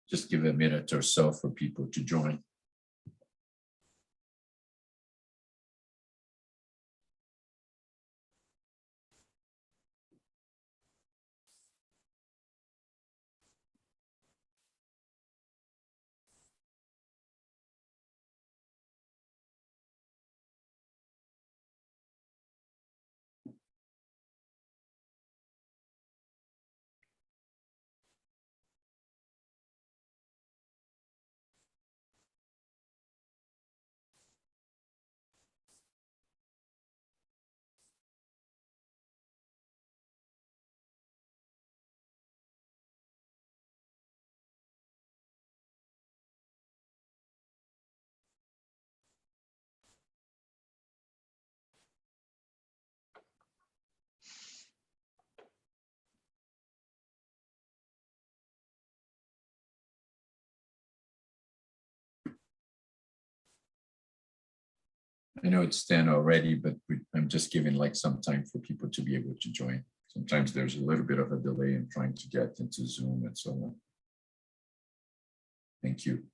just give a minute or so for people to join. I know it's 10 already, but I'm just giving like some time for people to be able to join. Sometimes there's a little bit of a delay in trying to get into Zoom and so on. Thank you.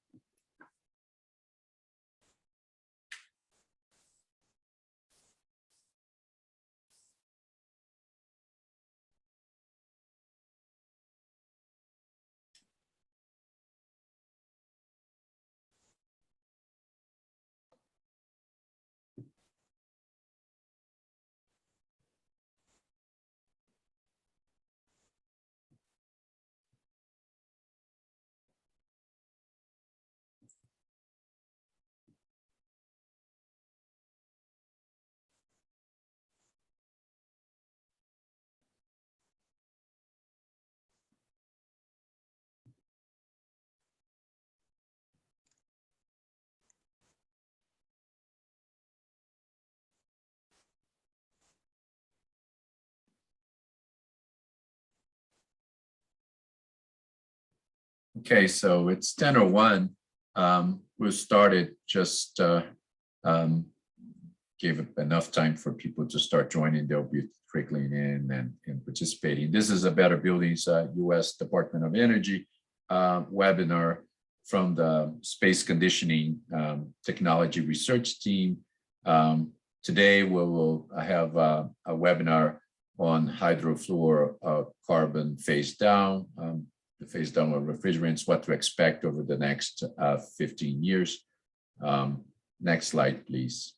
Okay, so it's 10:01. We started, just gave enough time for people to start joining. They'll be trickling in and participating. This is a Better Buildings U.S. Department of Energy webinar from the Space Conditioning Technology Research Team. Today we will have a webinar on hydrofluorocarbon phase down. The phase down of refrigerants, what to expect over the next 15 years. Next slide, please.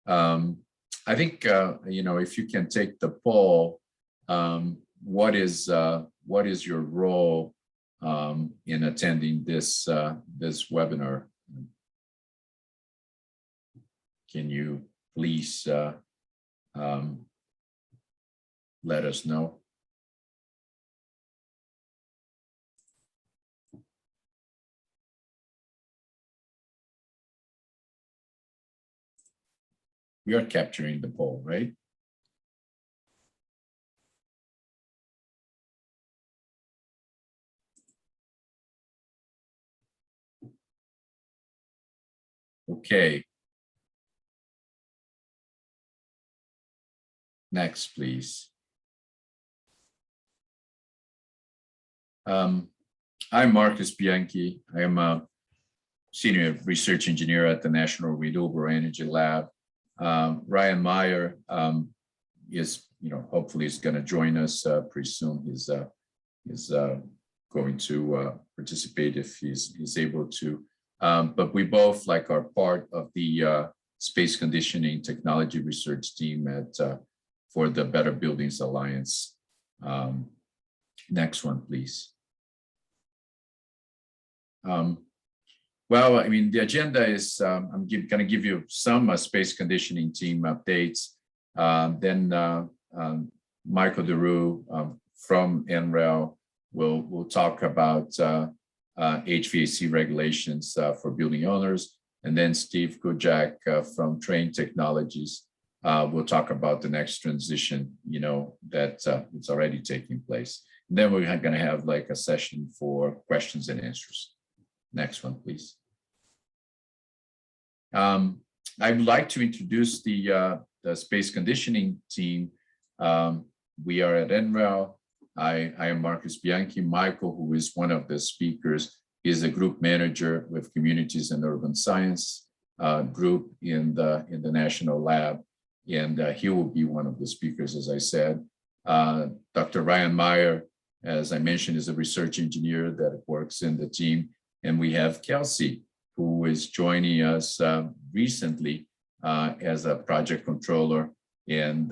I think, if you can take the poll, what is your role in attending this webinar? Can you please let us know? We are capturing the poll, right? Okay. Next, please. I'm Marcus Bianche. I am a senior research engineer at the National Renewable Energy Lab. Ryan Meyer is, hopefully is going to join us pretty soon. He's going to participate if he's able to. But we both are part of the Space Conditioning Technology Research Team for the Better Buildings Alliance. Next one, please. Well, I mean, the agenda is, I'm going to give you some space conditioning team updates. Then Michael DeRue from NREL will talk about HVAC regulations for building owners. And then Steve Kuchak from Trane Technologies will talk about the next transition, that it's already taking place. And then we're going to have a session for questions and answers. Next one, please. I would like to introduce the space conditioning team. We are at NREL. I am Marcus Bianche. Michael, who is one of the speakers, is a group manager with Communities and Urban Science group in the National Lab, and he will be one of the speakers, as I said. Dr. Ryan Meyer, as I mentioned, is a research engineer that works in the team, and we have Kelsey, who is joining us recently as a project controller. And,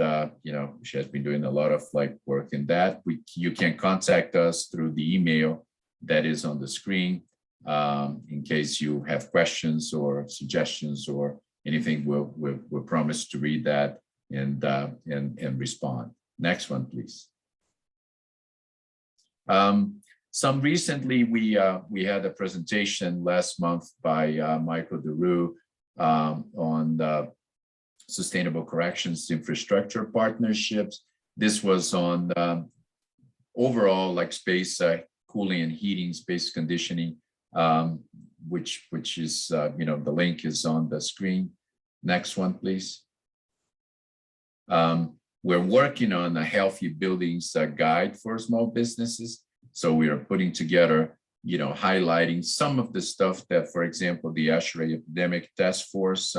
she has been doing a lot of work in that. You can contact us through the email that is on the screen in case you have questions or suggestions or anything. We'll promise to read that and respond. Next one, please. Some recently, we had a presentation last month by Michael DeRue on the Sustainable Corrections Infrastructure Partnerships. This was on overall space cooling and heating, space conditioning, which is, the link is on the screen. Next one, please. We're working on a healthy buildings guide for small businesses. So we are putting together, highlighting some of the stuff that, for example, the ASHRAE Epidemic Task Force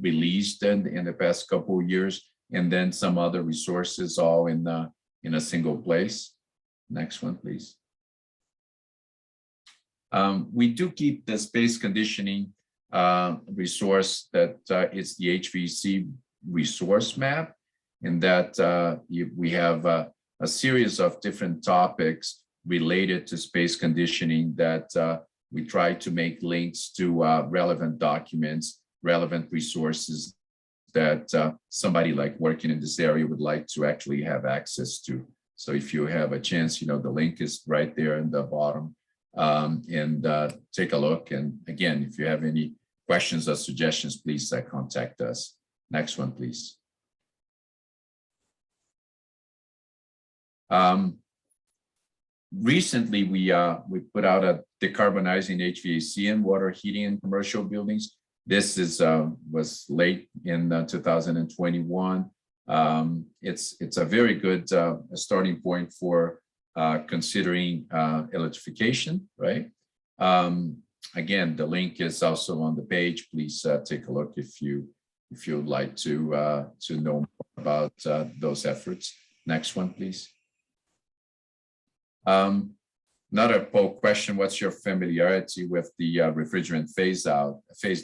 released in the past couple of years, and then some other resources all in a single place. Next one, please. We do keep the space conditioning resource that is the HVAC Resource Map, in that we have a series of different topics related to space conditioning that we try to make links to relevant documents, relevant resources that somebody working in this area would like to actually have access to. So if you have a chance, the link is right there in the bottom, and take a look. And again, if you have any questions or suggestions, please contact us. Next one, please. Recently, we put out a Decarbonizing HVAC and water heating in commercial buildings. This was late in 2021. It's a very good starting point for considering electrification, right? Again, the link is also on the page. Please take a look if you'd like to know more about those efforts. Next one, please. Another poll question: what's your familiarity with the refrigerant phase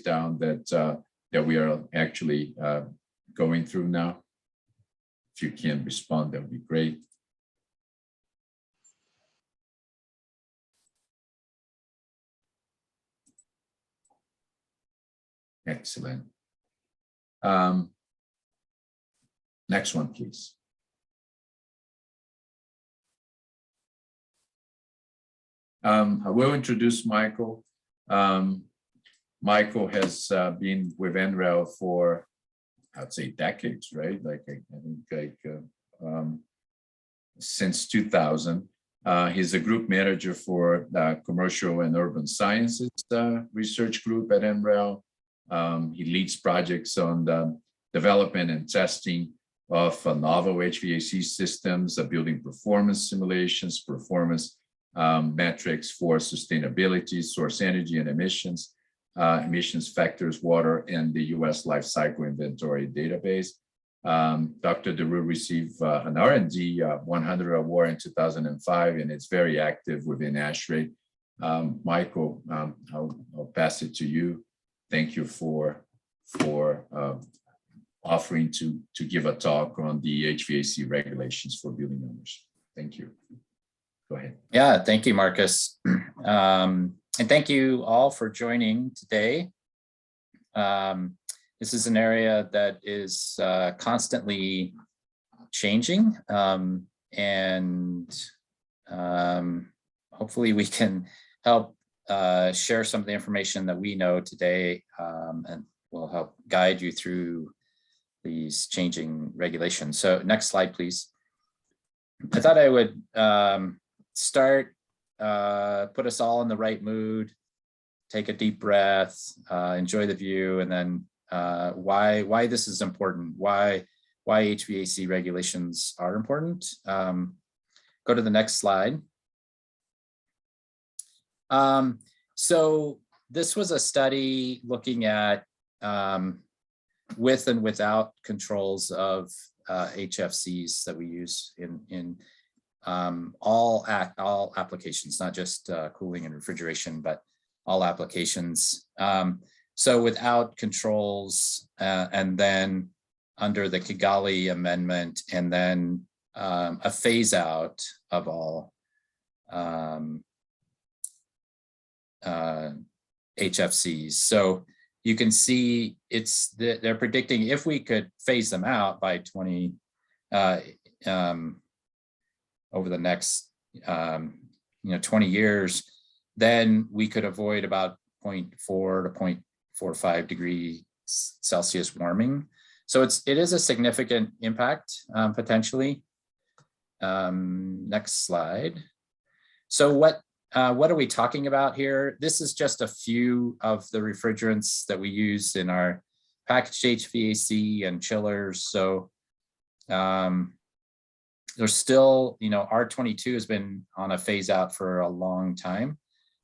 down that we are actually going through now? If you can respond, that would be great. Excellent. Next one, please. I will introduce Michael. Michael has been with NREL for, I'd say, decades, right? Since 2000. He's a group manager for the Commercial and Urban Sciences research group at NREL. He leads projects on the development and testing of novel HVAC systems, building performance simulations, performance metrics for sustainability, source energy and emissions, emissions factors, water, and the U.S. Life Cycle Inventory database. Dr. DeRue received an R&D 100 award in 2005, and it's very active within ASHRAE. Michael, I'll pass it to you. Thank you for offering to give a talk on the HVAC regulations for building owners. Thank you. Go ahead. Yeah, thank you, Marcus. And thank you all for joining today. This is an area that is constantly changing, and hopefully we can help share some of the information that we know today, and will help guide you through these changing regulations. So next slide, please. I thought I would start, put us all in the right mood, take a deep breath, enjoy the view, and then why this is important, why HVAC regulations are important. Go to the next slide. So this was a study looking at with and without controls of HFCs that we use in all applications, not just cooling and refrigeration, but all applications. So without controls, and then under the Kigali Amendment, and then a phase out of all HFCs. So you can see they're predicting if we could phase them out by 20 over the next 20 years, then we could avoid about 0.4 to 0.45 degrees Celsius warming. So it is a significant impact potentially. Next slide. So what are we talking about here? This is just a few of the refrigerants that we use in our packaged HVAC and chillers. So there's still, R22 has been on a phase out for a long time,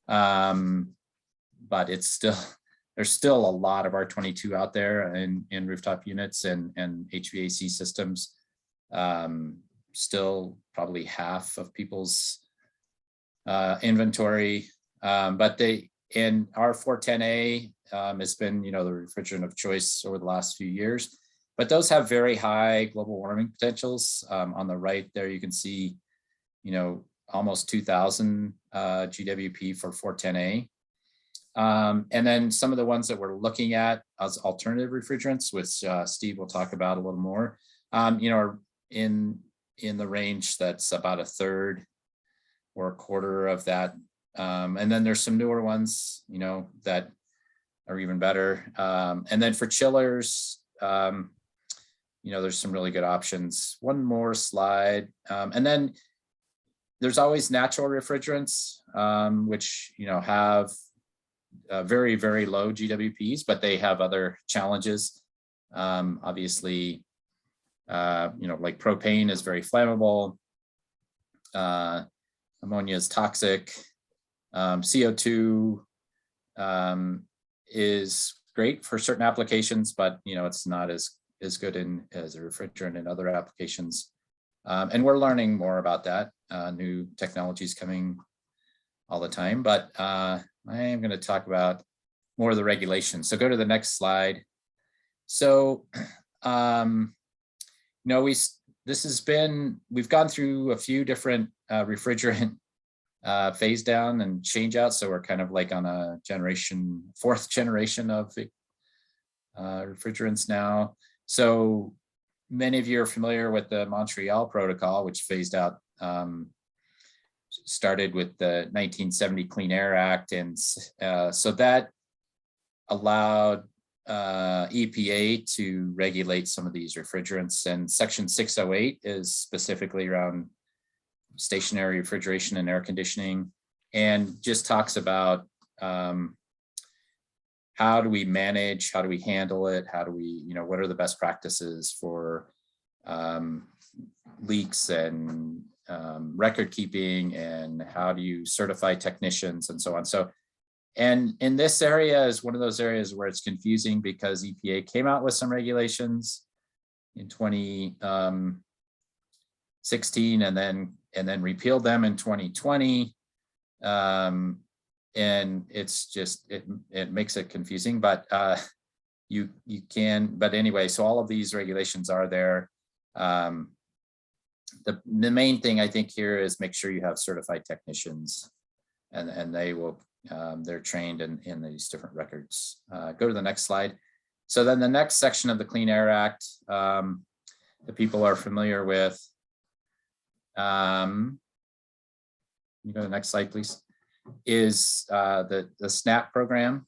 but there's still a lot of R22 out there in rooftop units and HVAC systems. Still probably half of people's inventory, but in R410A has been, the refrigerant of choice over the last few years, but those have very high global warming potentials. On the right there, you can see, almost 2000 GWP for 410A. And then some of the ones that we're looking at as alternative refrigerants, which Steve will talk about a little more, are in the range that's about a third or a quarter of that. And then there's some newer ones, that are even better. And then for chillers, there's some really good options. One more slide. And then there's always natural refrigerants, which, have very, very low GWPs, but they have other challenges. Obviously, like propane is very flammable. Ammonia is toxic. CO2 is great for certain applications, but it's not as good as a refrigerant in other applications. And we're learning more about that. New technologies coming all the time, but I am going to talk about more of the regulations. So go to the next slide. So, we've gone through a few different refrigerant phase down and change out. So we're kind of like on a fourth generation of refrigerants now. So many of you are familiar with the Montreal Protocol, which phased out, started with the 1970 Clean Air Act. And so that allowed EPA to regulate some of these refrigerants. And Section 608 is specifically around stationary refrigeration and air conditioning, and just talks about how do we manage, how do we handle it, how do we, what are the best practices for leaks and record keeping, and how do you certify technicians and so on. So, and in this area is one of those areas where it's confusing because EPA came out with some regulations in 2016 and then repealed them in 2020. And it's just, it makes it confusing, but you can, but anyway, so all of these regulations are there. The main thing I think here is make sure you have certified technicians, and they will, they're trained in these different records. Go to the next slide. So then the next section of the Clean Air Act, that people are familiar with. You go to the next slide, please. Is the SNAP program.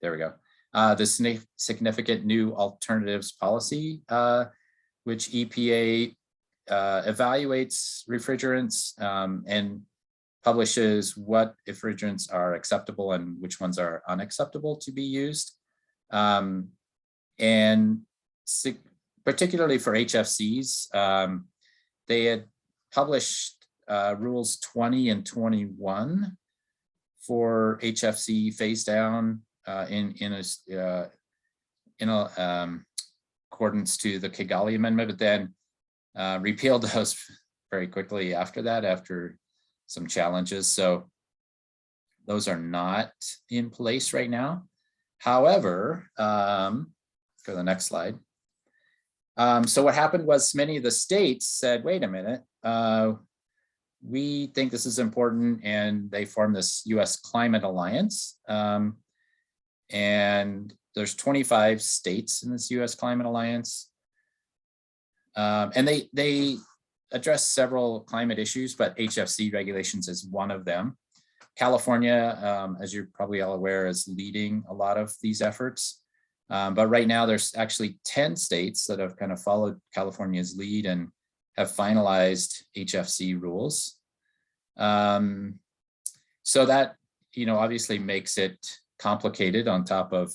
There we go. The significant new alternatives policy, which EPA evaluates refrigerants and publishes what refrigerants are acceptable and which ones are unacceptable to be used. And particularly for HFCs, they had published rules 20 and 21 for HFC phase down in accordance to the Kigali Amendment, but then repealed those very quickly after that, after some challenges. So those are not in place right now. However, go to the next slide. So what happened was many of the states said, wait a minute, we think this is important, and they formed this US Climate Alliance. And there's 25 states in this US Climate Alliance. And they address several climate issues, but HFC regulations is one of them. California, as you're probably all aware, is leading a lot of these efforts. But right now there's actually 10 states that have kind of followed California's lead and have finalized HFC rules. So that, obviously makes it complicated. On top of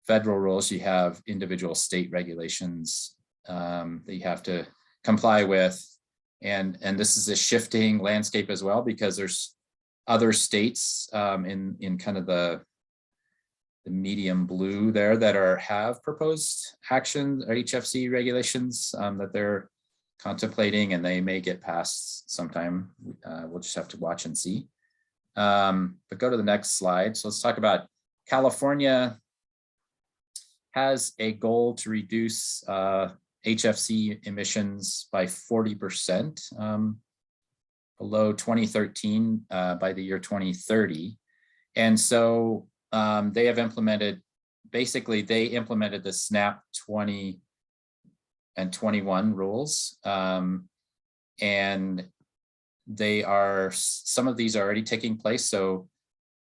federal rules, you have individual state regulations that you have to comply with. And this is a shifting landscape as well, because there's other states in kind of the medium blue there that have proposed action or HFC regulations that they're contemplating, and they may get passed sometime. We'll just have to watch and see. But go to the next slide. So let's talk about California. Has a goal to reduce HFC emissions by 40% below 2013 by the year 2030. And so they have implemented, basically they implemented the SNAP 20 and 21 rules. And some of these are already taking place. So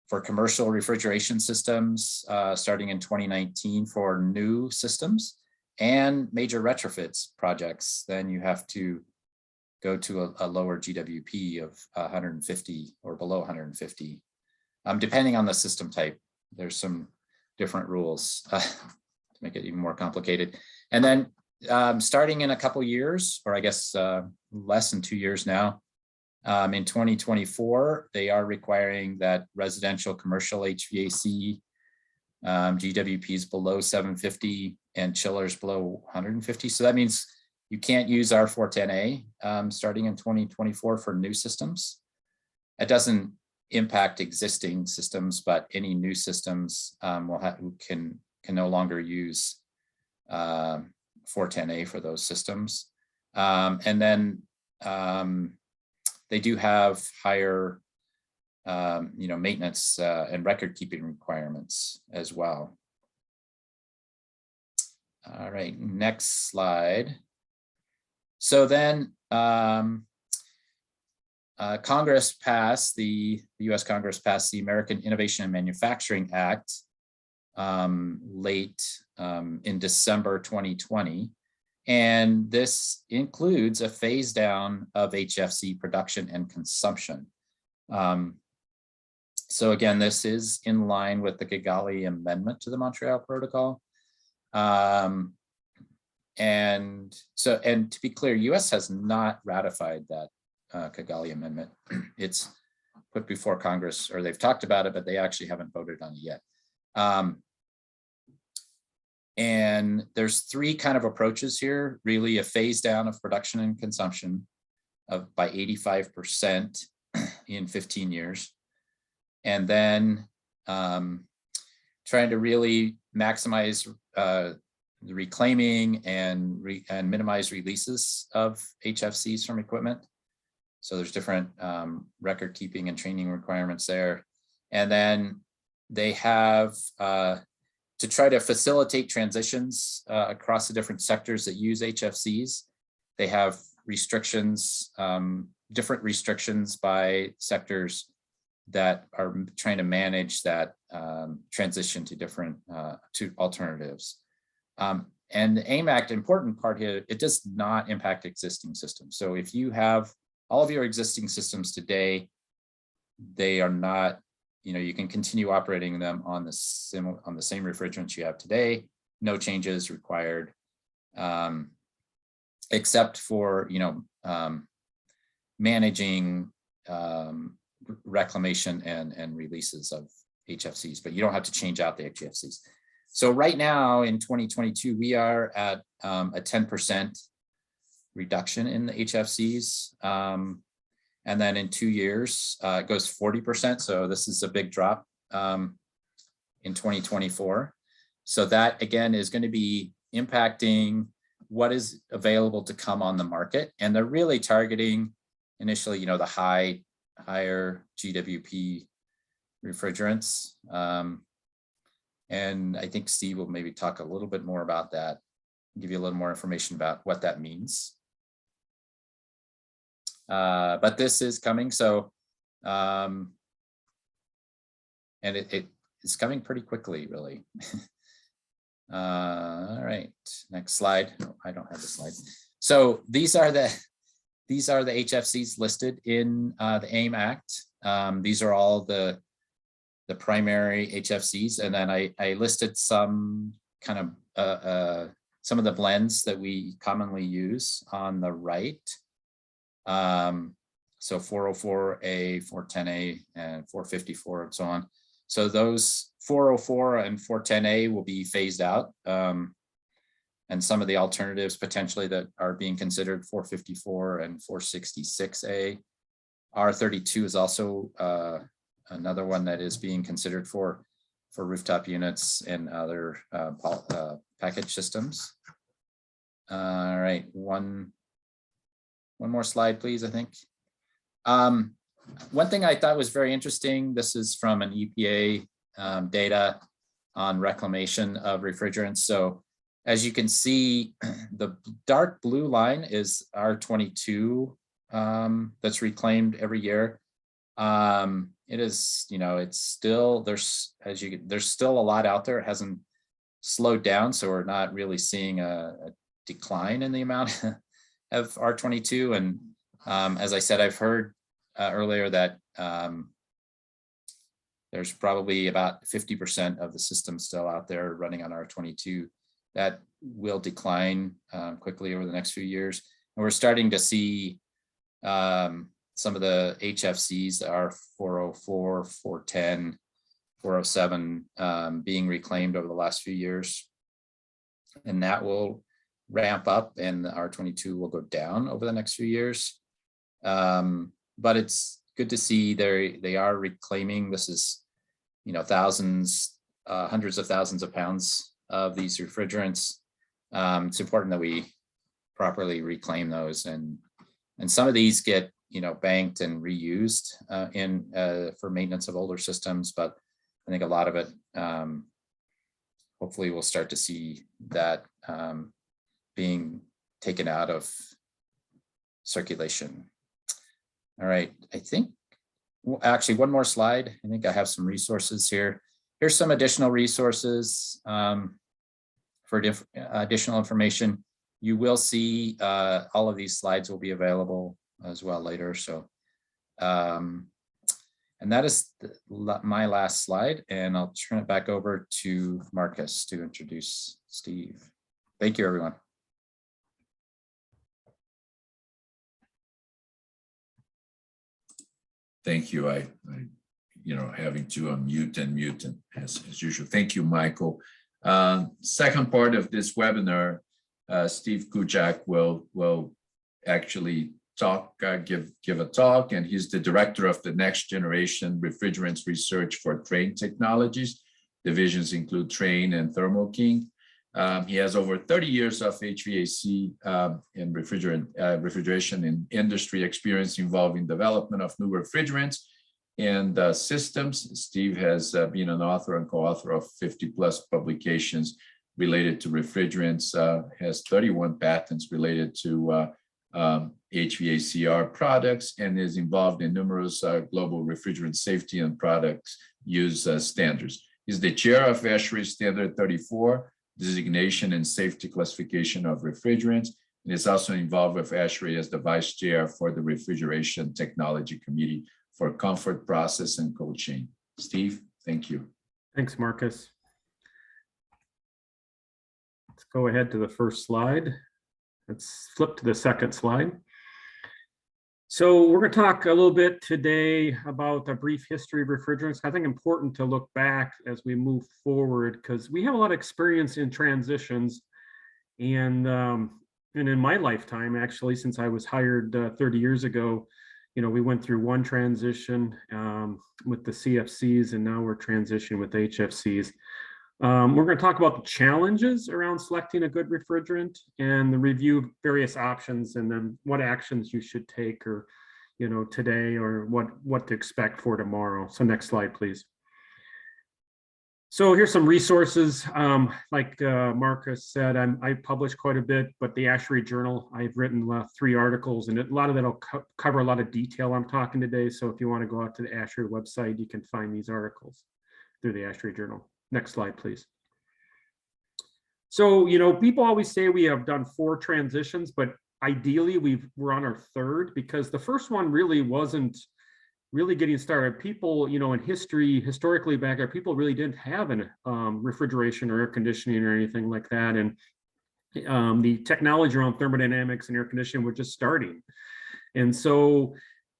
for commercial refrigeration systems, starting in 2019 for new systems and major retrofits projects, then you have to go to a lower GWP of 150 or below 150, depending on the system type. There's some different rules to make it even more complicated. And then starting in a couple years, or I guess less than 2 years now, in 2024, they are requiring that residential commercial HVAC GWPs below 750 and chillers below 150. So that means you can't use R410A starting in 2024 for new systems. It doesn't impact existing systems, but any new systems can no longer use 410A for those systems. And then they do have higher maintenance and record keeping requirements as well. All right, next slide. So then Congress passed, the US Congress passed the American Innovation and Manufacturing Act late in December 2020. And this includes a phase down of HFC production and consumption. So again, this is in line with the Kigali Amendment to the Montreal Protocol. And to be clear, US has not ratified that Kigali Amendment. It's put before Congress, or they've talked about it, but they actually haven't voted on it yet. And there's three kind of approaches here, really: a phase down of production and consumption by 85% in 15 years. And then trying to really maximize the reclaiming and minimize releases of HFCs from equipment. So there's different record keeping and training requirements there. And then they have to try to facilitate transitions across the different sectors that use HFCs. They have restrictions, different restrictions by sectors that are trying to manage that transition to different to alternatives. And the AIM Act, important part here, it does not impact existing systems. So if you have all of your existing systems today, they are not, you can continue operating them on the same refrigerants you have today, no changes required. except for, managing reclamation and releases of HFCs, but you don't have to change out the HFCs. So right now in 2022, we are at a 10% reduction in the HFCs. And then in 2 years, it goes 40%. So this is a big drop in 2024. So that again is going to be impacting what is available to come on the market. And they're really targeting initially, the higher GWP refrigerants. And I think Steve will maybe talk a little bit more about that, give you a little more information about what that means. But this is coming. So, and it's coming pretty quickly, really. All right, next slide. Oh, I don't have the slide. So these are the HFCs listed in the AIM Act. These are all the primary HFCs, and then I listed some kind of some of the blends that we commonly use on the right. So 404A, 410A, and 454, and so on. So those 404 and 410A will be phased out. And some of the alternatives potentially that are being considered, 454 and 466A. R32 is also another one that is being considered for rooftop units and other package systems. All right, one more slide, please, I think. One thing I thought was very interesting, this is from an EPA data on reclamation of refrigerants. So as you can see, the dark blue line is R22 that's reclaimed every year. It is, it's still, there's still a lot out there. It hasn't slowed down, so we're not really seeing a decline in the amount of R22. And as I said, I've heard earlier that there's probably about 50% of the system still out there running on R22 that will decline quickly over the next few years. And we're starting to see some of the HFCs are 404, 410, 407 being reclaimed over the last few years. And that will ramp up and the R22 will go down over the next few years. But it's good to see they are reclaiming. This is, thousands, hundreds of thousands of pounds of these refrigerants. It's important that we properly reclaim those, and some of these get banked and reused for maintenance of older systems. But I think a lot of it, hopefully, we'll start to see that being taken out of circulation. All right, I think, actually one more slide. I think I have some resources here. Here's some additional resources for additional information. You will see all of these slides will be available as well later. So, and that is my last slide, and I'll turn it back over to Marcus to introduce Steve. Thank you, everyone. Thank you. I having to unmute and mute as usual. Thank you, Michael. Second part of this webinar, Steve Kuchak will actually talk, give a talk, and he's the director of the Next Generation Refrigerants Research for Trane Technologies. Divisions include Trane and Thermo King. He has over 30 years of HVAC and refrigeration and industry experience involving development of new refrigerants and systems. Steve has been an author and co-author of 50+ publications related to refrigerants, has 31 patents related to HVACR products, and is involved in numerous global refrigerant safety and products use standards. He's the chair of ASHRAE Standard 34, designation and safety classification of refrigerants, and is also involved with ASHRAE as the vice chair for the Refrigeration Technology Committee for Comfort, Process, and Cold Chain. Steve, thank you. Thanks, Marcus. Let's go ahead to the first slide. Let's flip to the second slide. So we're going to talk a little bit today about a brief history of refrigerants. I think important to look back as we move forward because we have a lot of experience in transitions, and in my lifetime, actually, since I was hired 30 years ago, we went through one transition with the CFCs, and now we're transitioning with HFCs. We're going to talk about the challenges around selecting a good refrigerant and the review of various options, and then what actions you should take, or today, or what to expect for tomorrow. So next slide, please. So here's some resources. Like Marcus said, I publish quite a bit, but the ASHRAE Journal, I've written 3 articles, and a lot of that will cover a lot of detail I'm talking today. So if you want to go out to the ASHRAE website, you can find these articles through the ASHRAE Journal. Next slide, please. So, people always say we have done 4 transitions, but ideally we're on our 3rd, because the first one really wasn't really getting started. People, in historically back there, people really didn't have an refrigeration or air conditioning or anything like that. And the technology around thermodynamics and air conditioning were just starting. And so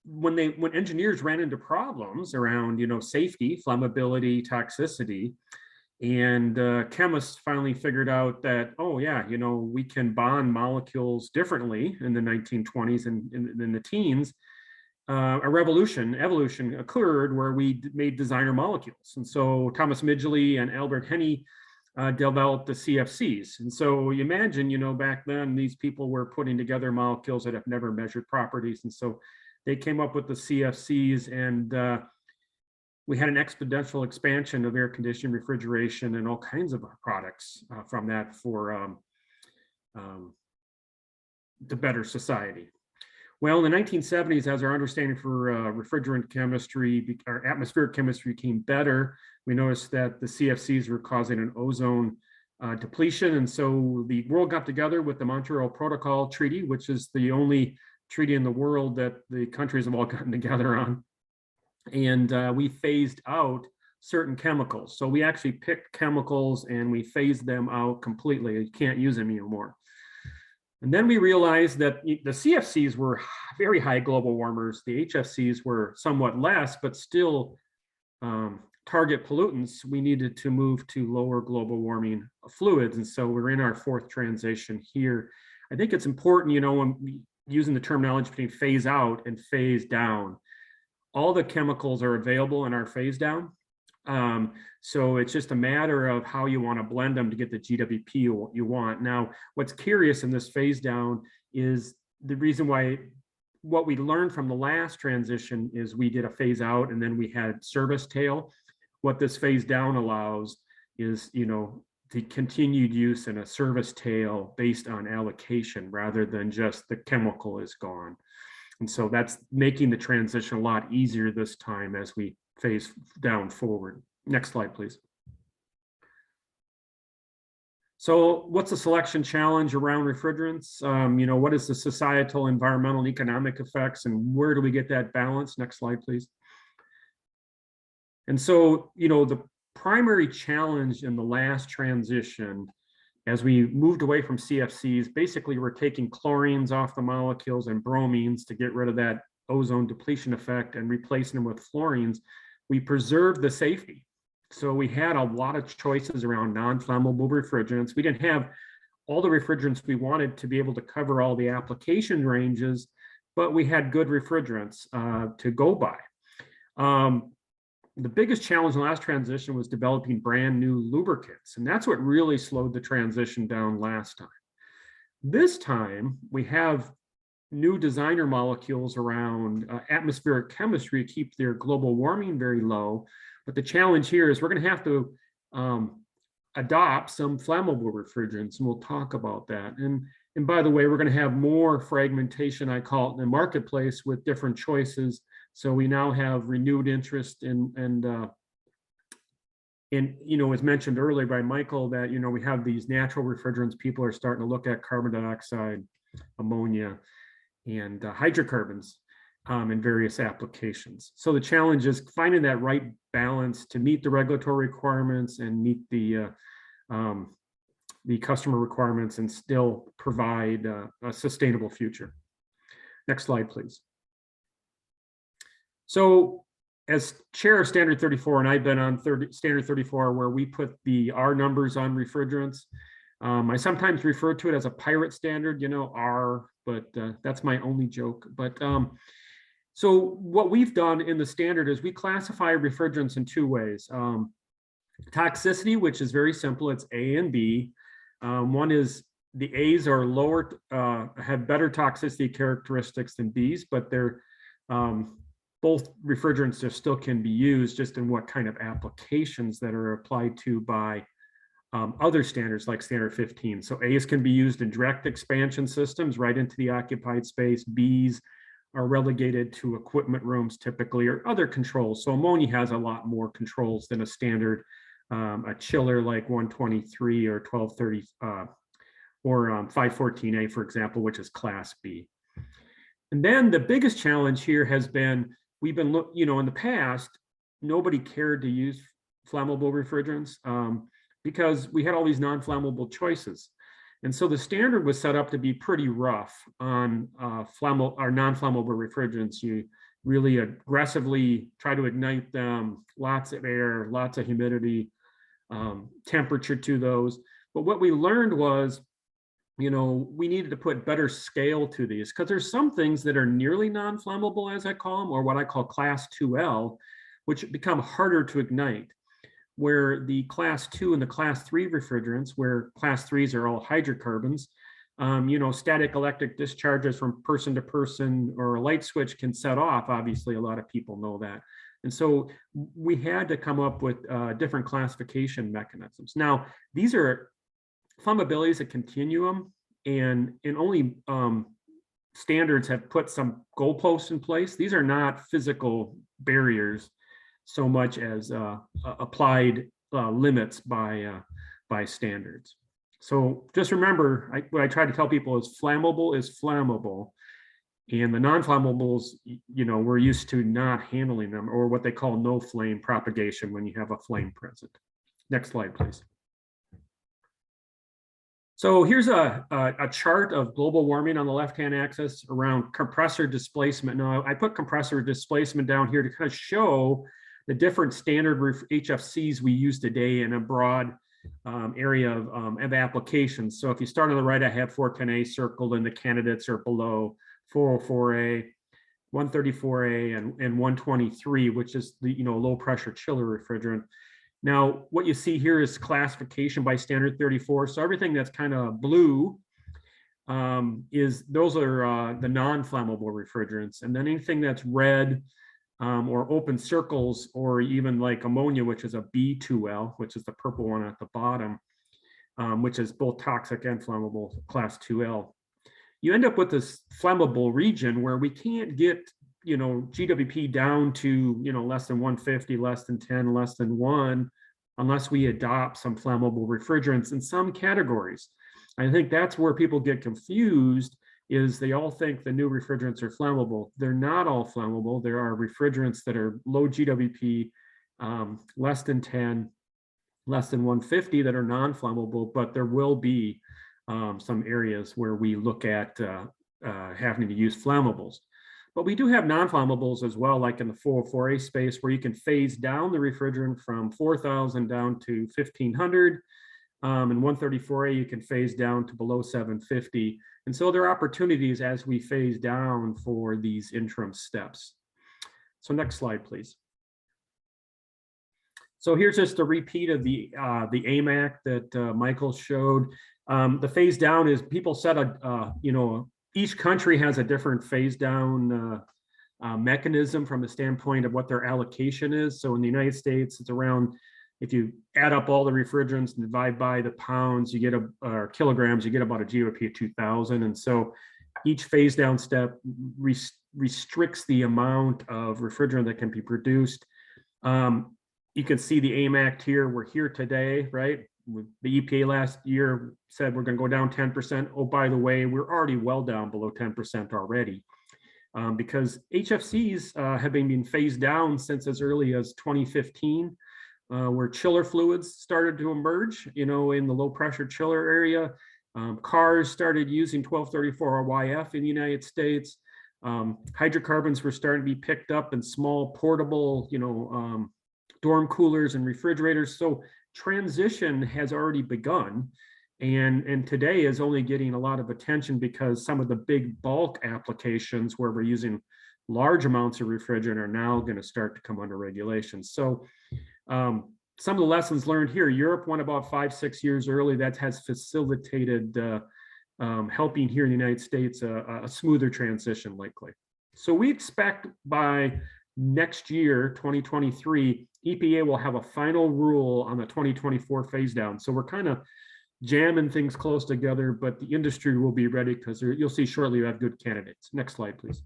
when engineers ran into problems around, safety, flammability, toxicity, and chemists finally figured out that, oh yeah, we can bond molecules differently in the 1920s and in the teens, a evolution occurred where we made designer molecules. And so Thomas Midgley and Albert Henny developed the CFCs. And so you imagine, back then, these people were putting together molecules that have never measured properties. And so they came up with the CFCs, and we had an exponential expansion of air conditioning, refrigeration, and all kinds of products from that for the better society. Well, in the 1970s, as our understanding for refrigerant chemistry, or atmospheric chemistry, became better, we noticed that the CFCs were causing an ozone depletion. And so the world got together with the Montreal Protocol Treaty, which is the only treaty in the world that the countries have all gotten together on. And we phased out certain chemicals. So we actually picked chemicals and we phased them out completely. You can't use them anymore. And then we realized that the CFCs were very high global warmers. The HFCs were somewhat less, but still target pollutants. We needed to move to lower global warming fluids. And so we're in our 4th transition here. I think it's important, when using the terminology between phase out and phase down, all the chemicals are available in our phase down. So it's just a matter of how you want to blend them to get the GWP you want. Now, what's curious in this phase down is the reason why, what we learned from the last transition is we did a phase out and then we had service tail. What this phase down allows is, the continued use in a service tail based on allocation rather than just the chemical is gone. And so that's making the transition a lot easier this time as we phase down forward. Next slide, please. So what's the selection challenge around refrigerants? What is the societal, environmental, and economic effects, and where do we get that balance? Next slide, please. And so, the primary challenge in the last transition, as we moved away from CFCs, basically we're taking chlorines off the molecules and bromines to get rid of that ozone depletion effect and replacing them with fluorines. We preserved the safety. So we had a lot of choices around non-flammable refrigerants. We didn't have all the refrigerants we wanted to be able to cover all the application ranges, but we had good refrigerants to go by. The biggest challenge in the last transition was developing brand new lubricants, and that's what really slowed the transition down last time. This time, we have new designer molecules around atmospheric chemistry to keep their global warming very low. But the challenge here is we're going to have to adopt some flammable refrigerants, and we'll talk about that. And by the way, we're going to have more fragmentation, I call it, in the marketplace with different choices. So we now have renewed interest in as mentioned earlier by Michael, that, we have these natural refrigerants. People are starting to look at carbon dioxide, ammonia, and hydrocarbons in various applications. So the challenge is finding that right balance to meet the regulatory requirements and meet the the customer requirements and still provide a sustainable future. Next slide, please. So as chair of Standard 34, and I've been on Standard 34, where we put our numbers on refrigerants. I sometimes refer to it as a pirate standard, R, but that's my only joke. But so what we've done in the standard is we classify refrigerants in two ways. Toxicity, which is very simple, it's A and B. One is the A's are lower, have better toxicity characteristics than B's, but they're both refrigerants that still can be used, just in what kind of applications that are applied to by other standards like standard 15. So A's can be used in direct expansion systems right into the occupied space. B's are relegated to equipment rooms typically, or other controls. So ammonia has a lot more controls than a standard, a chiller like 123 or 1230 or 514A, for example, which is class B. And then the biggest challenge here has been, we've been, in the past, nobody cared to use flammable refrigerants because we had all these non-flammable choices. And so the standard was set up to be pretty rough on non-flammable refrigerants. You really aggressively try to ignite them, lots of air, lots of humidity, temperature to those. But what we learned was, we needed to put better scale to these, because there's some things that are nearly non-flammable, as I call them, or what I call class 2L, which become harder to ignite, where the class 2 and the class 3 refrigerants, where class 3s are all hydrocarbons, static electric discharges from person to person, or a light switch can set off. Obviously, a lot of people know that. And so we had to come up with different classification mechanisms. Now, these are flammability is a continuum, and only standards have put some goalposts in place. These are not physical barriers so much as applied limits by standards. So just remember, what I try to tell people is flammable, and the non-flammables, we're used to not handling them, or what they call no flame propagation when you have a flame present. Next slide, please. So here's a chart of global warming on the left-hand axis around compressor displacement. Now, I put compressor displacement down here to kind of show the different standard HFCs we use today in a broad area of applications. So if you start on the right, I have 410A circled, and the candidates are below 404A, 134A, and 123, which is the low pressure chiller refrigerant. Now, what you see here is classification by standard 34. So everything that's kind of blue those are the non-flammable refrigerants. And then anything that's red or open circles, or even like ammonia, which is a B2L, which is the purple one at the bottom, which is both toxic and flammable, class 2L. You end up with this flammable region where we can't get GWP down to less than 150, less than 10, less than 1, unless we adopt some flammable refrigerants in some categories. I think that's where people get confused, is they all think the new refrigerants are flammable. They're not all flammable. There are refrigerants that are low GWP, less than 10, less than 150, that are non-flammable, but there will be some areas where we look at having to use flammables. But we do have non-flammables as well, like in the 404A space, where you can phase down the refrigerant from 4,000 down to 1,500. And 134A, you can phase down to below 750. And so there are opportunities as we phase down for these interim steps. So next slide, please. So here's just a repeat of the AMAC that Michael showed. The phase down is, people set each country has a different phase down mechanism from the standpoint of what their allocation is. So in the United States, it's around, if you add up all the refrigerants and divide by the pounds, you get or kilograms, you get about a GWP of 2,000. And so each phase down step restricts the amount of refrigerant that can be produced. You can see the AIM Act here. We're here today, right? The EPA last year said we're going to go down 10%. Oh, by the way, we're already well down below 10% already, because HFCs have been phased down since as early as 2015. where chiller fluids started to emerge, in the low pressure chiller area. Cars started using 1234 YF in the United States. Hydrocarbons were starting to be picked up in small portable, dorm coolers and refrigerators. So transition has already begun, and today is only getting a lot of attention because some of the big bulk applications where we're using large amounts of refrigerant are now going to start to come under regulation. So some of the lessons learned here, Europe went about 5-6 years early. That has facilitated helping here in the United States a smoother transition likely. So we expect by next year, 2023, EPA will have a final rule on the 2024 phase down. So we're kind of jamming things close together, but the industry will be ready because you'll see shortly we have good candidates. Next slide, please.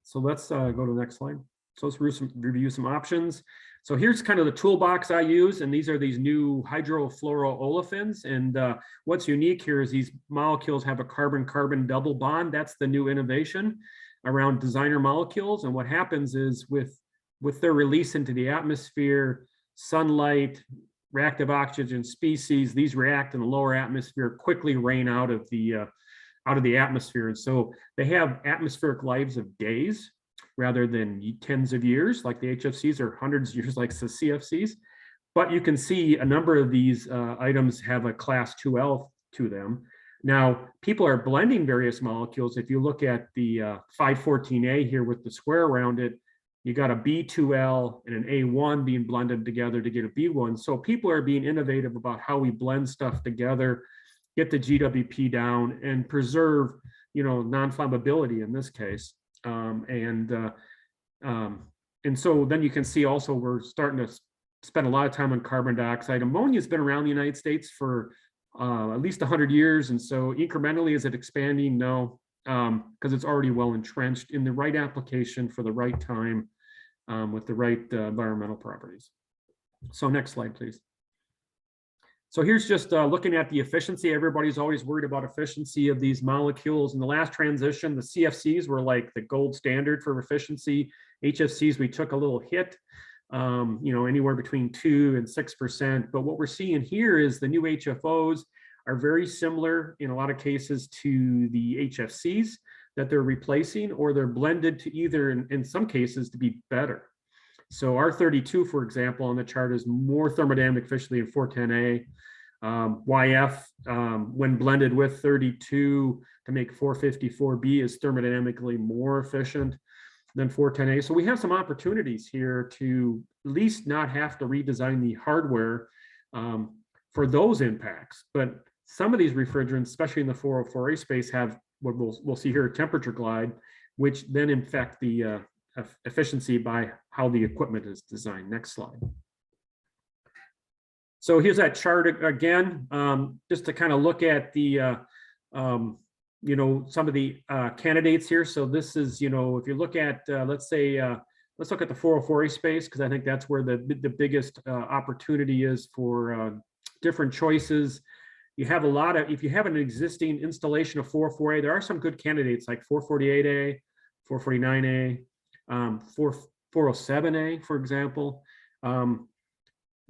So let's go to the next slide. So let's review some options. So here's kind of the toolbox I use, and these are these new hydrofluoroolefins. And what's unique here is these molecules have a carbon-carbon double bond. That's the new innovation around designer molecules. And what happens is with their release into the atmosphere, sunlight, reactive oxygen species, these react in the lower atmosphere, quickly rain out of the atmosphere. And so they have atmospheric lives of days rather than tens of years like the HFCs, or hundreds of years like the CFCs. But you can see a number of these items have a class 2L to them. Now, people are blending various molecules. If you look at the 514A here with the square around it, you got a B2L and an A1 being blended together to get a B1. So people are being innovative about how we blend stuff together, get the GWP down, and preserve, non-flammability in this case. And so then you can see also we're starting to spend a lot of time on carbon dioxide. Ammonia has been around the United States for at least 100 years. And so incrementally, is it expanding? No, because it's already well entrenched in the right application for the right time with the right environmental properties. So next slide, please. So here's just looking at the efficiency. Everybody's always worried about efficiency of these molecules. In the last transition, the CFCs were like the gold standard for efficiency. HFCs, we took a little hit, anywhere between 2 and 6%. But what we're seeing here is the new HFOs are very similar in a lot of cases to the HFCs that they're replacing, or they're blended to either, in some cases, to be better. So R32, for example, on the chart is more thermodynamic efficiently than 410A. YF, when blended with 32 to make 454B, is thermodynamically more efficient than 410A. So we have some opportunities here to at least not have to redesign the hardware for those impacts. But some of these refrigerants, especially in the 404A space, have what we'll see here, a temperature glide, which then affect the efficiency by how the equipment is designed. Next slide. So here's that chart again, just to kind of look at the, some of the candidates here. So this is, if you look at, let's look at the 404A space, because I think that's where the biggest opportunity is for different choices. You have a lot of, if you have an existing installation of 404A, there are some good candidates like 448A, 449A, 407A, for example,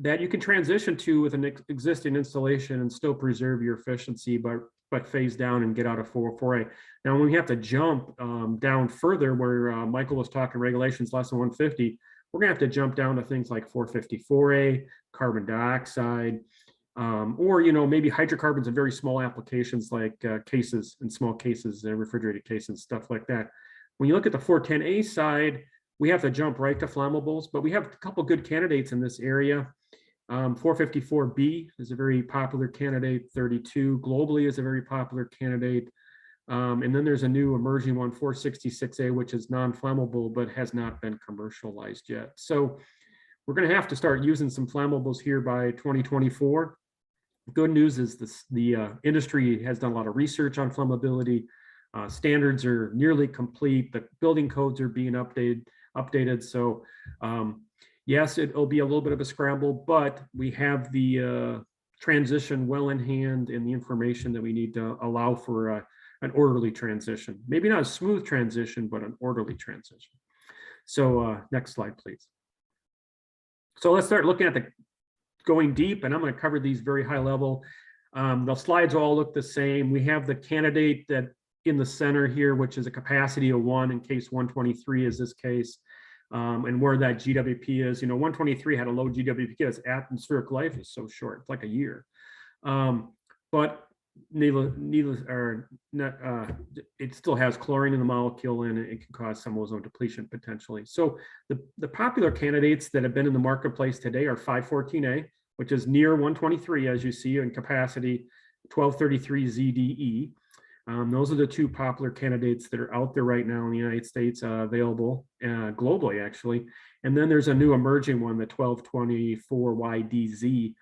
that you can transition to with an existing installation and still preserve your efficiency, but phase down and get out of 404A. Now, when we have to jump down further, where Michael was talking regulations less than 150, we're gonna have to jump down to things like 454A, carbon dioxide, or maybe hydrocarbons in very small applications like cases and small cases, refrigerated cases, stuff like that. When you look at the 410A side, we have to jump right to flammables, but we have a couple good candidates in this area. 454B is a very popular candidate. 32 globally is a very popular candidate. And then there's a new emerging one, 466A, which is non-flammable, but has not been commercialized yet. So we're going to have to start using some flammables here by 2024. Good news is the industry has done a lot of research on flammability. Standards are nearly complete. The building codes are being updated. So yes, it'll be a little bit of a scramble, but we have the transition well in hand and the information that we need to allow for an orderly transition. Maybe not a smooth transition, but an orderly transition. So next slide, please. So let's start looking at the going deep, and I'm going to cover these very high level. The slides all look the same. We have the candidate that in the center here, which is a capacity of 1 in case 123 is this case, and where that GWP is. 123 had a low GWP because atmospheric life is so short. It's like a year. But it still has chlorine in the molecule, and it can cause some ozone depletion potentially. So the popular candidates that have been in the marketplace today are 514A, which is near 123, as you see, in capacity, 1233 ZDE. Those are the two popular candidates that are out there right now in the United States, available globally, actually. And then there's a new emerging one, the 1224 YDZ,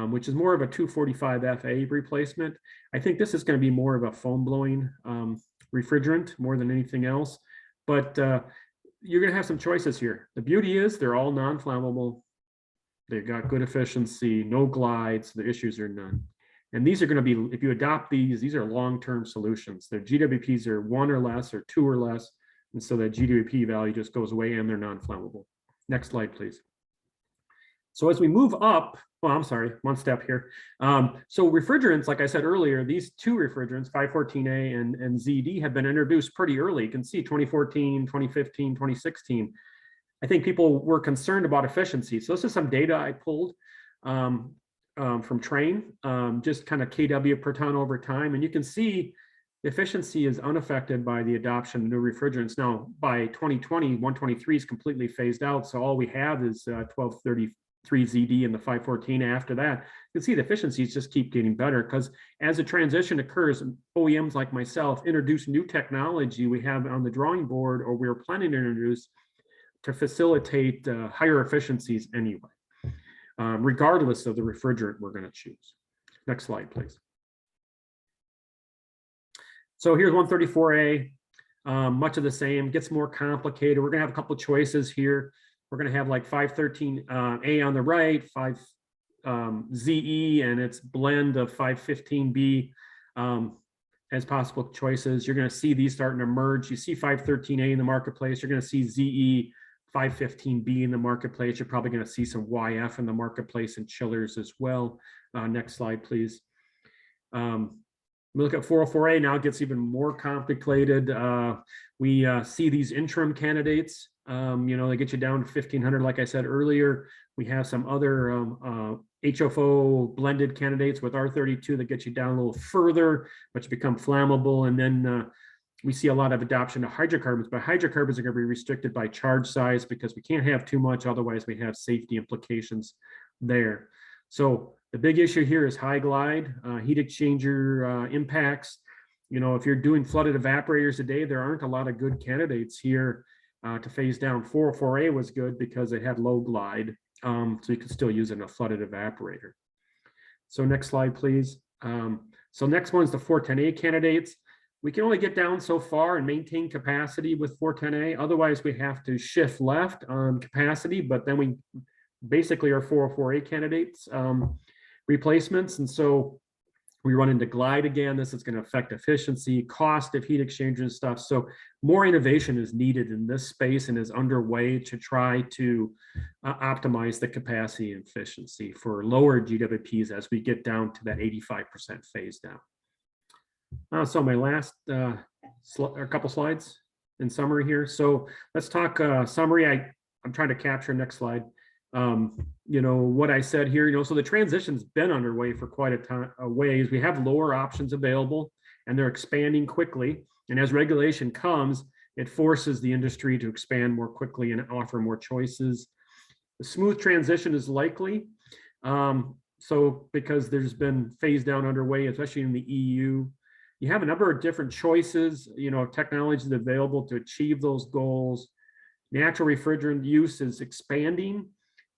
which is more of a 245 FA replacement. I think this is going to be more of a foam blowing refrigerant more than anything else. But you're going to have some choices here. The beauty is they're all non-flammable. They've got good efficiency, no glides, the issues are none. And these are going to be, if you adopt these are long-term solutions. Their GWPs are 1 or less or 2 or less. And so that GWP value just goes away and they're non-flammable. Next slide, please. So as we move up, well, I'm sorry, one step here. So refrigerants, like I said earlier, these two refrigerants, 514A and ZD, have been introduced pretty early. You can see 2014, 2015, 2016. I think people were concerned about efficiency. So this is some data I pulled from Train, just kind of kW per ton over time. And you can see the efficiency is unaffected by the adoption of new refrigerants. Now, by 2020, 123 is completely phased out. So all we have is 1233 ZD and the 514. After that, you can see the efficiencies just keep getting better, because as a transition occurs, OEMs like myself introduce new technology we have on the drawing board, or we're planning to introduce, to facilitate higher efficiencies anyway, regardless of the refrigerant we're going to choose. Next slide, please. So here's 134A, much of the same, gets more complicated. We're going to have a couple of choices here. We're going to have like 513A on the right, 5ZE, and its blend of 515B as possible choices. You're going to see these starting to merge. You see 513A in the marketplace. You're going to see ZE 515B in the marketplace. You're probably going to see some YF in the marketplace and chillers as well. Next slide, please. We look at 404A, now it gets even more complicated. We see these interim candidates. They get you down to 1500, like I said earlier. We have some other HFO blended candidates with R32 that get you down a little further, but you become flammable. And then we see a lot of adoption of hydrocarbons, but hydrocarbons are going to be restricted by charge size because we can't have too much, otherwise we have safety implications there. So the big issue here is high glide, heat exchanger impacts. If you're doing flooded evaporators today, there aren't a lot of good candidates here to phase down. 404A was good because it had low glide, so you can still use it in a flooded evaporator. So next slide, please. So next one's the 410A candidates. We can only get down so far and maintain capacity with 410A. Otherwise, we have to shift left on capacity, but then we basically are 404A candidates replacements. And so we run into glide again. This is going to affect efficiency, cost of heat exchanger and stuff. So more innovation is needed in this space and is underway to try to optimize the capacity and efficiency for lower GWPs as we get down to that 85% phase down. So my last a couple slides in summary here. So let's talk summary. I'm trying to capture next slide. What I said here, so the transition's been underway for quite a ways. We have lower options available and they're expanding quickly. And as regulation comes, it forces the industry to expand more quickly and offer more choices. The smooth transition is likely. So because there's been phase down underway, especially in the EU, you have a number of different choices, technologies available to achieve those goals. Natural refrigerant use is expanding,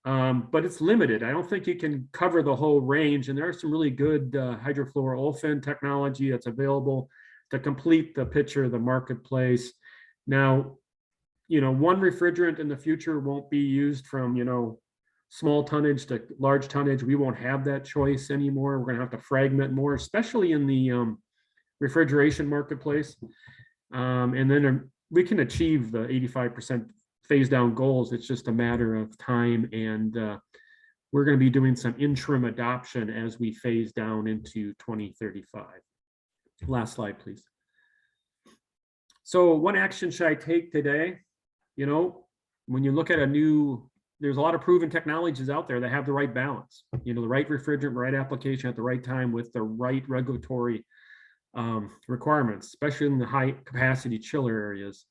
but it's limited. I don't think you can cover the whole range. And there are some really good hydrofluorolefin technology that's available to complete the picture of the marketplace. Now, one refrigerant in the future won't be used from, small tonnage to large tonnage. We won't have that choice anymore. We're going to have to fragment more, especially in the refrigeration marketplace. And then we can achieve the 85% phase down goals. It's just a matter of time, and we're going to be doing some interim adoption as we phase down into 2035. Last slide, please. So what action should I take today? You know, when you look at there's a lot of proven technologies out there that have the right balance, you know, the right refrigerant, right application at the right time with the right regulatory requirements, especially in the high capacity chiller areas.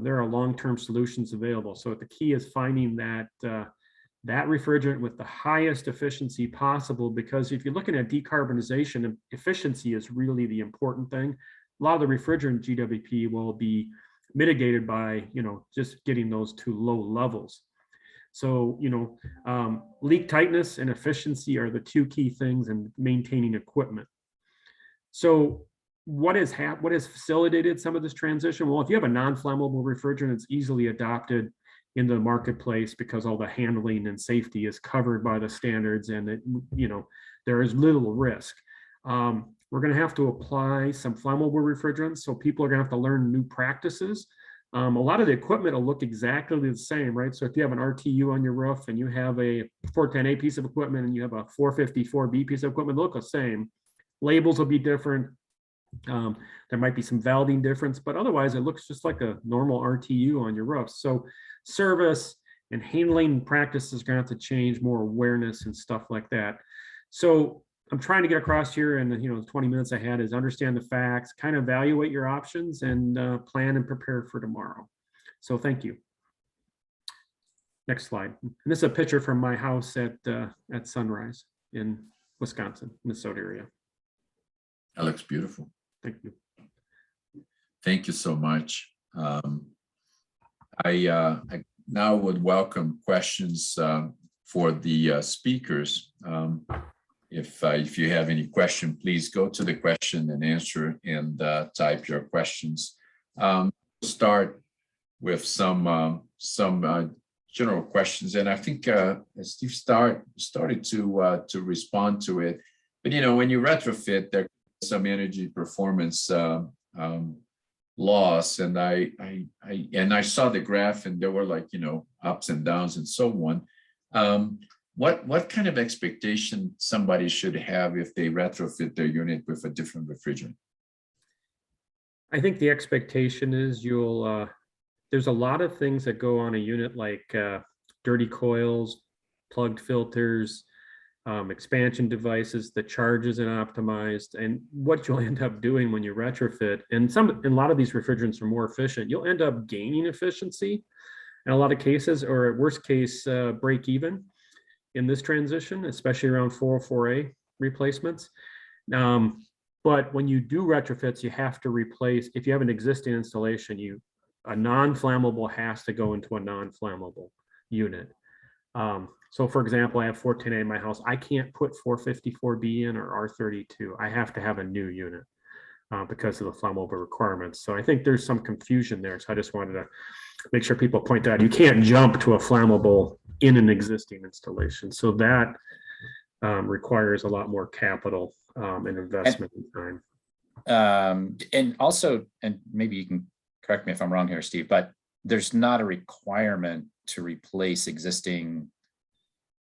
There are long-term solutions available. So the key is finding that refrigerant with the highest efficiency possible, because if you're looking at decarbonization, efficiency is really the important thing. A lot of the refrigerant GWP will be mitigated by, you know, just getting those to low levels. So, you know, leak tightness and efficiency are the two key things in maintaining equipment. So what has facilitated some of this transition? Well, if you have a non-flammable refrigerant, it's easily adopted in the marketplace because all the handling and safety is covered by the standards, and it, you know, there is little risk. We're going to have to apply some flammable refrigerants, so people are going to have to learn new practices. A lot of the equipment will look exactly the same, right? So if you have an RTU on your roof and you have a 410A piece of equipment and you have a 454B piece of equipment, they'll look the same. Labels will be different. There might be some valving difference, but otherwise it looks just like a normal RTU on your roof. So service and handling practices are going to have to change, more awareness and stuff like that. So I'm trying to get across here, and the 20 minutes I had is understand the facts, kind of evaluate your options, and plan and prepare for tomorrow. So thank you. Next slide. And this is a picture from my house at Sunrise in Wisconsin, Minnesota area. That looks beautiful. Thank you. Thank you so much. I now would welcome questions for the speakers. If you have any question, please go to the question and answer and type your questions. Start with some general questions, and I think Steve started to respond to it. But when you retrofit, there's some energy performance loss, and I saw the graph, and there were like ups and downs and so on. What kind of expectation somebody should have if they retrofit their unit with a different refrigerant? I think the expectation is there's a lot of things that go on a unit, like dirty coils, plugged filters, expansion devices, the charge isn't optimized, and what you'll end up doing when you retrofit, and a lot of these refrigerants are more efficient, you'll end up gaining efficiency in a lot of cases, or at worst case, break even in this transition, especially around 404A replacements. But when you do retrofits, you have to replace, if you have an existing installation, a non-flammable has to go into a non-flammable unit. So for example, I have 410A in my house. I can't put 454B in or R32. I have to have a new unit because of the flammable requirements. So I think there's some confusion there. So I just wanted to make sure people point that out. You can't jump to a flammable in an existing installation. So that requires a lot more capital and investment and time. And also, and maybe you can correct me if I'm wrong here, Steve, but there's not a requirement to replace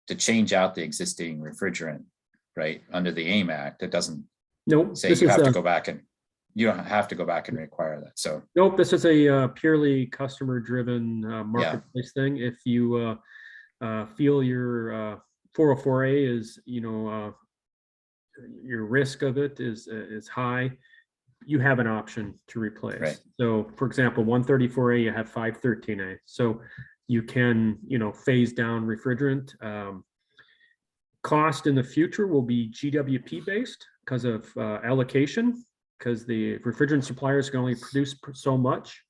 to change out the existing refrigerant, right? Under the AIM Act, it doesn't say you have to go back and you don't have to go back and require that. So nope, this is a purely customer-driven marketplace thing. If you feel your 404A is, your risk of it is high, you have an option to replace. Right. So for example, 134A, you have 513A. So you can, phase down refrigerant. Cost in the future will be GWP based because of allocation, because the refrigerant suppliers can only produce so much.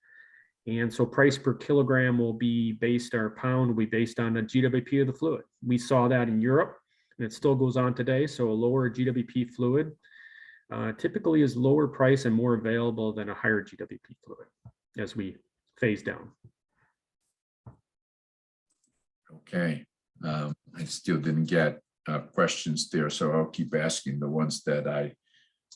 And so price per kilogram will be based, our pound will be based on the GWP of the fluid. We saw that in Europe, and it still goes on today. So a lower GWP fluid typically is lower price and more available than a higher GWP fluid as we phase down. Okay, I still didn't get questions there, so I'll keep asking the ones that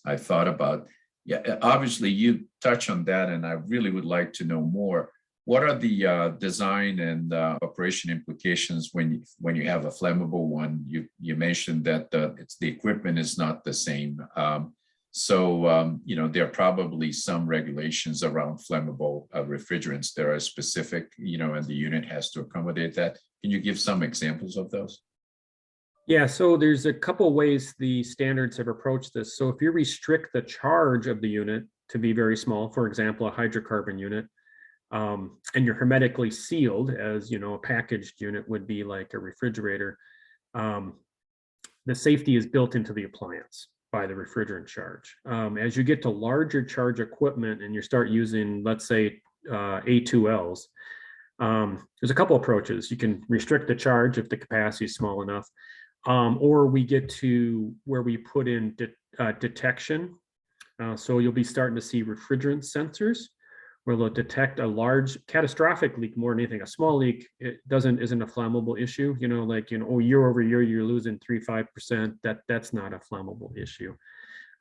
I thought about. Yeah, obviously you touch on that, and I really would like to know more. what are the design and operation implications when you have a flammable one? You mentioned that the equipment is not the same. There are probably some regulations around flammable refrigerants that are specific, and the unit has to accommodate that. Can you give some examples of those? Yeah, so there's a couple ways the standards have approached this. So if you restrict the charge of the unit to be very small, for example, a hydrocarbon unit, and you're hermetically sealed, as a packaged unit would be like a refrigerator, the safety is built into the appliance by the refrigerant charge. As you get to larger charge equipment and you start using, let's say, A2Ls, there's a couple approaches. You can restrict the charge if the capacity is small enough, or we get to where we put in detection. So you'll be starting to see refrigerant sensors where they'll detect a large catastrophic leak more than anything. A small leak, isn't a flammable issue. Year over year you're losing 3-5%. That's not a flammable issue.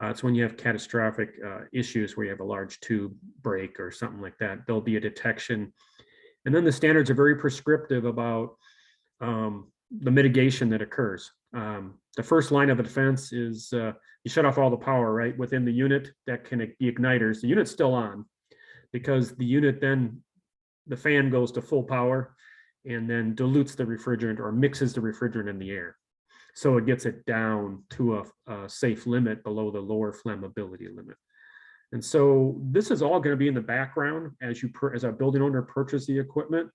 It's when you have catastrophic issues where you have a large tube break or something like that. There'll be a detection, and then the standards are very prescriptive about the mitigation that occurs. The first line of defense is you shut off all the power right within the unit. That can be igniters. The unit's still on, because the unit then, the fan goes to full power and then dilutes the refrigerant or mixes the refrigerant in the air. So it gets it down to a safe limit below the lower flammability limit. And so this is all going to be in the background as as a building owner purchase the equipment.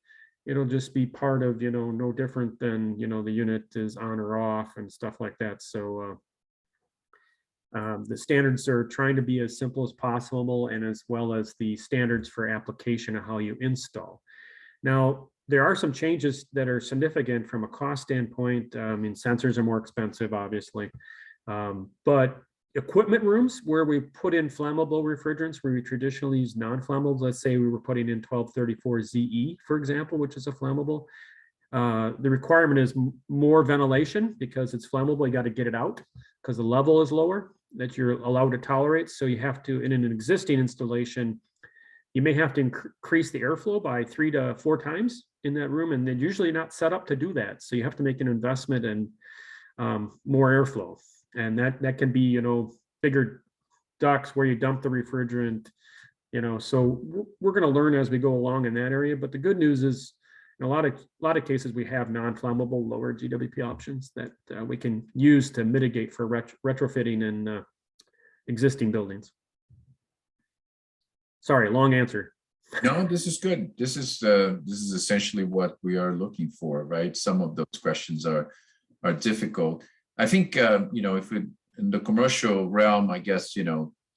It'll just be part of, no different than, the unit is on or off and stuff like that. So the standards are trying to be as simple as possible, and as well as the standards for application of how you install. Now, there are some changes that are significant from a cost standpoint. Sensors are more expensive, obviously, but equipment rooms where we put in flammable refrigerants, where we traditionally use non-flammables, let's say we were putting in 1234 ZE, for example, which is a flammable. The requirement is more ventilation because it's flammable. You got to get it out because the level is lower that you're allowed to tolerate. So you have to, in an existing installation, you may have to increase the airflow by 3 to 4 times in that room, and they're usually not set up to do that. So you have to make an investment in more airflow, and that can be, bigger ducts where you dump the refrigerant. So we're going to learn as we go along in that area. But the good news is, in a lot of cases, we have non-flammable lower GWP options that we can use to mitigate for retrofitting in existing buildings. Sorry, long answer. No, this is good. This is essentially what we are looking for, right? Some of those questions are difficult. I think if we, in the commercial realm, I guess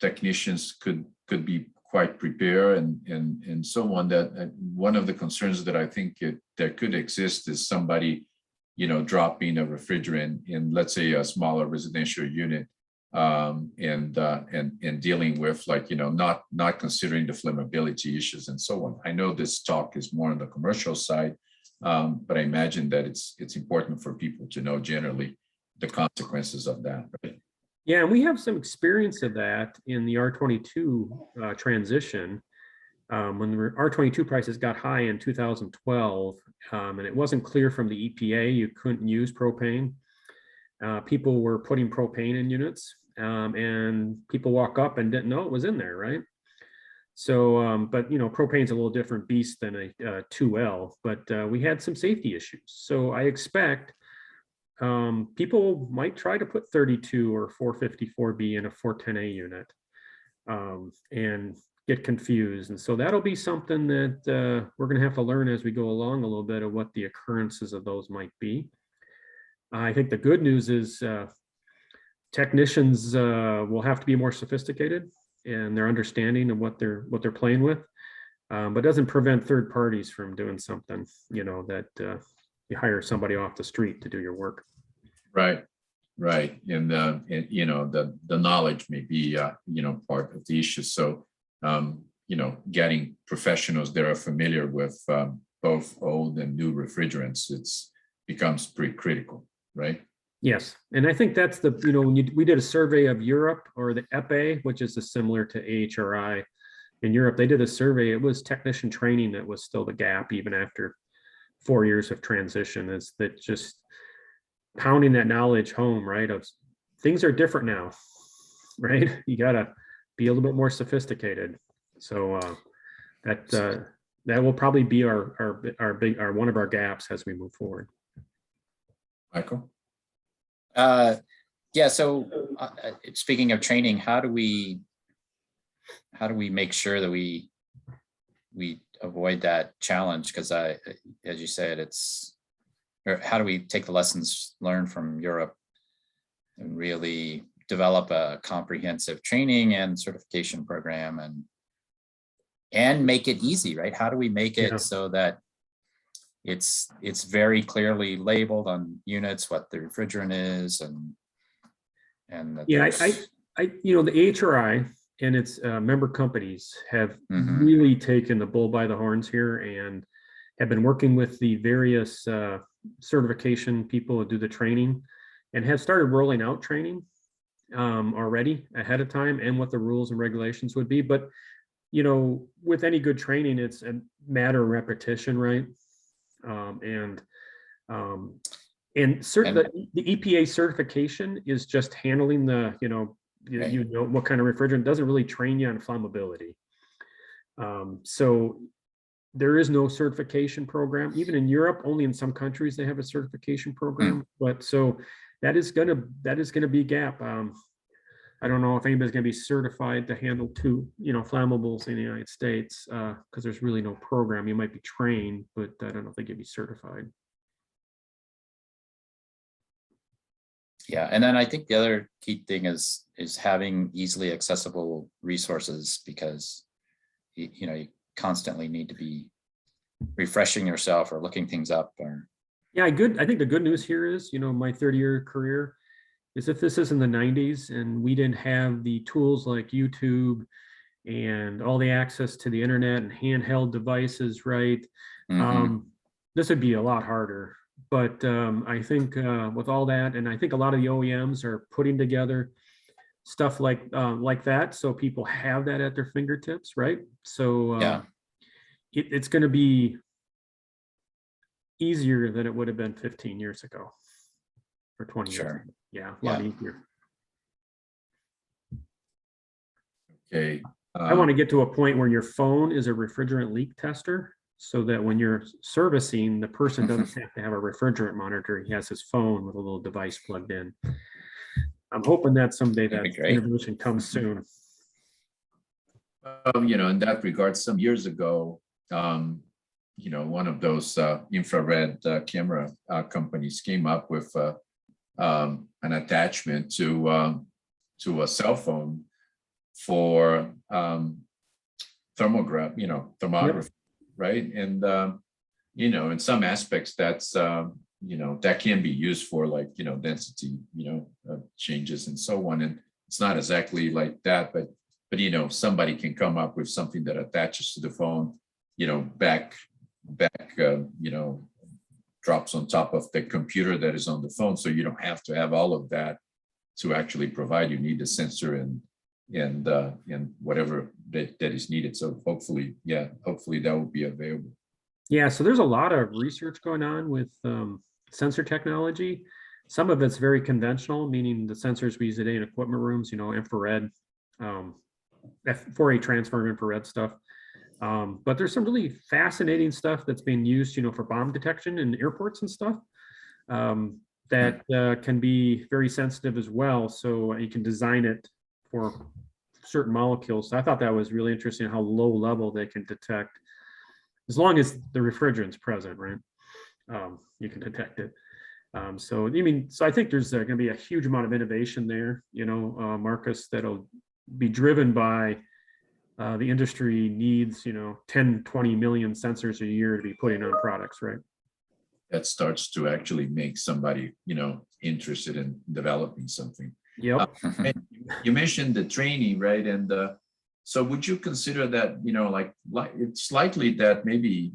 technicians could be quite prepared and so on. That one of the concerns that I think that could exist is somebody dropping a refrigerant in, let's say, a smaller residential unit, and dealing with not considering the flammability issues and so on. I know this talk is more on the commercial side, but I imagine that it's important for people to know generally the consequences of that. Right? Yeah, and we have some experience of that in the R22 transition. When the R22 prices got high in 2012, and it wasn't clear from the EPA you couldn't use propane. People were putting propane in units, and people walk up and didn't know it was in there, right? So, but propane's a little different beast than a 2L, but we had some safety issues. So I expect people might try to put 32 or 454B in a 410A unit and get confused. And so that'll be something that we're going to have to learn as we go along a little bit of what the occurrences of those might be. I think the good news is technicians will have to be more sophisticated in their understanding of what they're playing with, but doesn't prevent third parties from doing something, that you hire somebody off the street to do your work. Right. And the knowledge may be, part of the issue. So, getting professionals that are familiar with both old and new refrigerants, becomes pretty critical, right? Yes, and I think that's when we did a survey of Europe, or the EPA, which is similar to AHRI, in Europe, they did a survey. It was technician training that was still the gap, even after 4 years of transition, is that just pounding that knowledge home, right? Of things are different now, right? You gotta be a little bit more sophisticated. So that will probably be our one of our gaps as we move forward. Michael? Yeah, so speaking of training, how do we make sure that we avoid that challenge? Because as you said, or how do we take the lessons learned from Europe and really develop a comprehensive training and certification program and make it easy, right? How do we make it so that it's very clearly labeled on units what the refrigerant is and yeah, I the HRI and its member companies have Mhm. really taken the bull by the horns here and have been working with the various certification people who do the training and have started rolling out training already ahead of time and what the rules and regulations would be. But, with any good training, it's a matter of repetition, right? And the EPA certification is just handling the, what kind of refrigerant. Doesn't really train you on flammability. So there is no certification program. Even in Europe, only in some countries they have a certification program. But so that is gonna be a gap. I don't know if anybody's gonna be certified to handle flammables in the United States because there's really no program. You might be trained, but I don't know if they can be certified. Yeah, and then I think the other key thing is having easily accessible resources, because you constantly need to be refreshing yourself or looking things up. Yeah, I think the good news here is, my 30-year career is if this is in the 90s and we didn't have the tools like YouTube and all the access to the internet and handheld devices, right? This would be a lot harder. But I think with all that, and I think a lot of the OEMs are putting together stuff like that, so people have that at their fingertips, right? So it's going to be easier than it would have been 15 years ago or 20 years ago. Yeah, a lot easier. Okay. I want to get to a point where your phone is a refrigerant leak tester, so that when you're servicing, the person doesn't have to have a refrigerant monitor. He has his phone with a little device plugged in. I'm hoping that someday that innovation comes soon. In that regard, some years ago, one of those infrared camera companies came up with an attachment to a cell phone for thermography, right? And in some aspects, that's that can be used for like density changes and so on. And it's not exactly like that, but somebody can come up with something that attaches to the phone, back drops on top of the computer that is on the phone, so you don't have to have all of that to actually provide. You need the sensor and whatever that is needed. So hopefully that will be available. Yeah, so there's a lot of research going on with sensor technology. Some of it's very conventional, meaning the sensors we use today in equipment rooms, infrared, 4A transfer infrared stuff. But there's some really fascinating stuff that's being used, for bomb detection in airports and stuff that can be very sensitive as well. So you can design it for certain molecules. So I thought that was really interesting how low level they can detect, as long as the refrigerant's present, right? You can detect it. So I think there's going to be a huge amount of innovation there, Marcus, that'll be driven by the industry needs, 10, 20 million sensors a year to be putting on products, right? That starts to actually make somebody, interested in developing something. Yep. You mentioned the training, right? And so would you consider that, like it's likely that maybe,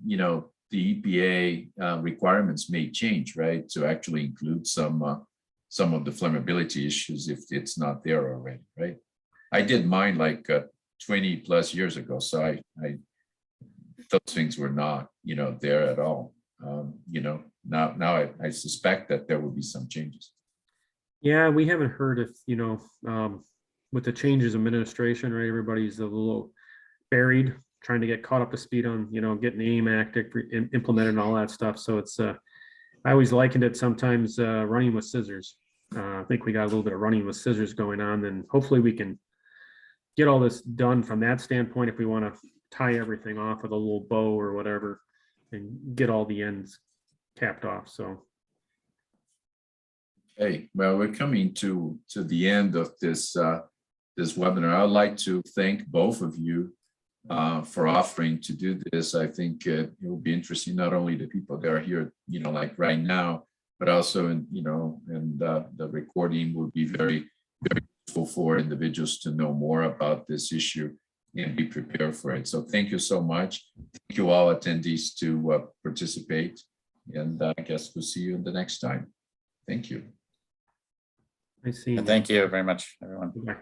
the EPA requirements may change, right? To actually include some of the flammability issues if it's not there already, right? I did mine like 20 plus years ago. So I those things were not, there at all. Now I suspect that there will be some changes. Yeah, we haven't heard if, with the changes in administration, right, everybody's a little buried, trying to get caught up to speed on, getting the AIM Act implemented and all that stuff. So it's, I always likened it sometimes running with scissors. I think we got a little bit of running with scissors going on, and hopefully we can get all this done from that standpoint if we want to tie everything off with a little bow or whatever and get all the ends capped off. So. Hey, well, we're coming to the end of this this webinar. I'd like to thank both of you for offering to do this. I think it will be interesting, not only the people that are here, like right now, but also the recording will be very, very useful for individuals to know more about this issue and be prepared for it. So thank you so much. Thank you all attendees to participate, and I guess we'll see you the next time. Thank you. I see. Thank you very much, everyone. Bye.